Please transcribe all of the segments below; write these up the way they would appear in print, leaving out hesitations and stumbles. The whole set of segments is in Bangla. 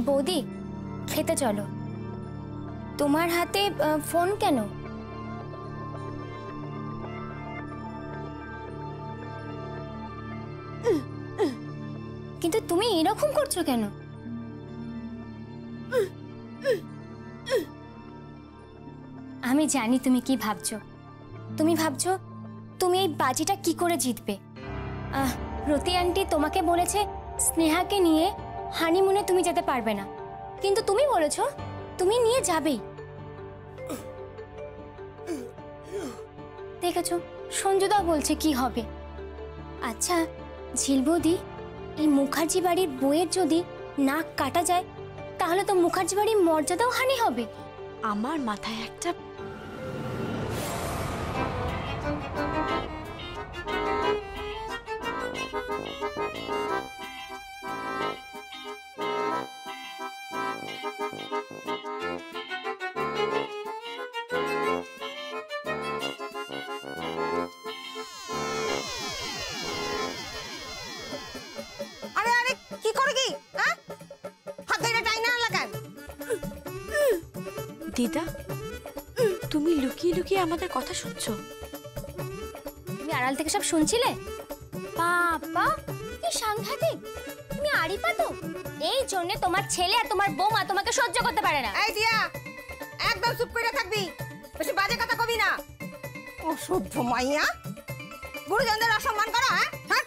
বৌদি খেতে চলো। তোমার হাতে ফোন কেন? কিন্তু তুমি এরকম করছো কেন? আমি জানি তুমি কি ভাবছো। তুমি ভাবছো তুমি এই বাজিটা কি করে জিতবে। রতি আন্টি তোমাকে বলেছে স্নেহাকে নিয়ে হানিমুনে তুমি যেতে পারবে না, কিন্তু তুমি বলেছো তুমি নিয়ে যাবেই। দেখেছো সঞ্জুদা বলছে কি হবে। আচ্ছা ঝিল বৌদি, এই মুখার্জি বাড়ির বউয়ের যদি নাক কাটা যায় তাহলে তো মুখার্জি বাড়ির মর্যাদাও হানি হবে। আমার মাথায় একটা দিদা, তুমি লুকিয়ে লুকিয়ে আমাদের কথা শুনছো? তুমি আড়াল থেকে সব শুনছিলে? বাবা কি সাংঘাতিক! তুমি আড়িপা তো, এই জন্য তোমার ছেলে আর তোমার বৌমা তোমাকে সহ্য করতে পারে না। এই দিয়া, একদম চুপ করে থাকবি, বেশি বাজে কথা কবি না। অসভ্য মাইয়া, গুরুজনদের অসম্মান করো। হ্যাঁ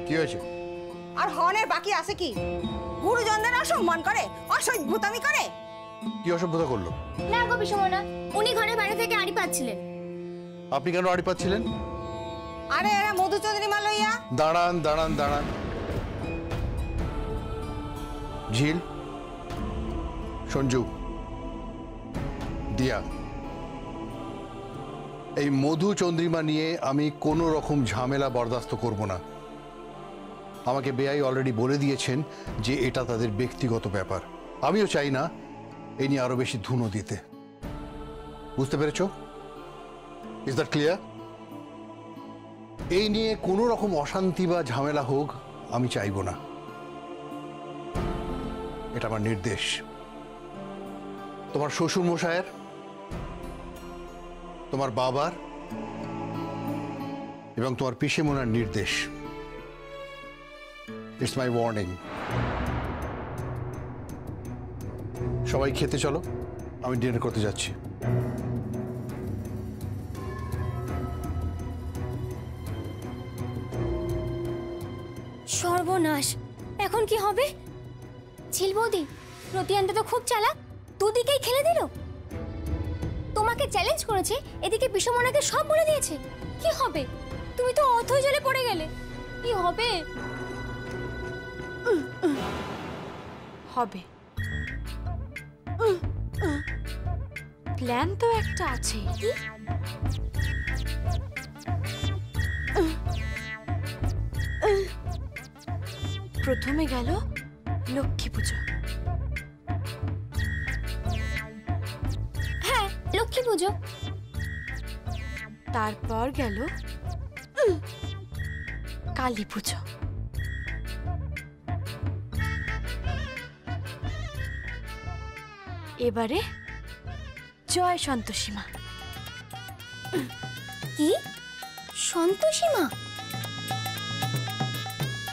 কি হয়েছে? আর হনের বাকি আছে কি? গুরুজনদের অসম্মান করে, অসভ্যতামি করে। কি অসভ্যতা করলো? না গো বিষমনা, উনি ঘরের বাইরে থেকে আড়ি পাচ্ছিলেন। আপনি কেন আড়ি পাচ্ছিলেন? আরে এরা মধুচন্দ্রিমা লইয়া। দাঁড়ান দাঁড়ান দাঁড়ান। ঝিল, সঞ্জু, দিয়া, এই মধু চন্দ্রিমা নিয়ে আমি কোনো রকম ঝামেলা বরদাস্ত করব না। আমাকে বেআই অলরেডি বলে দিয়েছেন যে এটা তাদের ব্যক্তিগত ব্যাপার। আমিও চাই না এই নিয়ে আরো বেশি ধুনো দিতে। বুঝতে পেরেছ? Is that clear? এই নিয়ে কোনো রকম অশান্তি বা ঝামেলা হোক আমি চাইব না। এটা আমার নির্দেশ। তোমার শ্বশুর মশায়ের, তোমার বাবার এবং তোমার পিসেমনার নির্দেশ। It's my warning. সবাই খেতে চলো, আমি ডিনার করতে যাচ্ছি। সর্বনাশ, এখন কি হবে? ঝিল বৌদি, রতি আন্টি তো খুব চালাক, দুদিকেই খেলে দিল। তোমাকে চ্যালেঞ্জ করেছে, এদিকে বিষমনাকে সব বলে দিয়েছে। কি হবে? তুমি তো অথৈ জলে পড়ে গেলে। কি হবে? হবে, প্ল্যান তো একটা আছে। প্রথমে গেল লক্ষ্মী পুজো। হ্যাঁ, লক্ষ্মী পুজো। তারপর গেল কালী পুজো। এবারে জয় সন্তোষী মা। কি? সন্তোষী মা?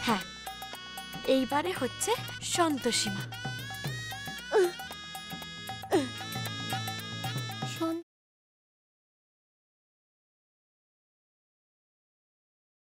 হ্যাঁ, এইবারে হচ্ছে সন্তোষী মা।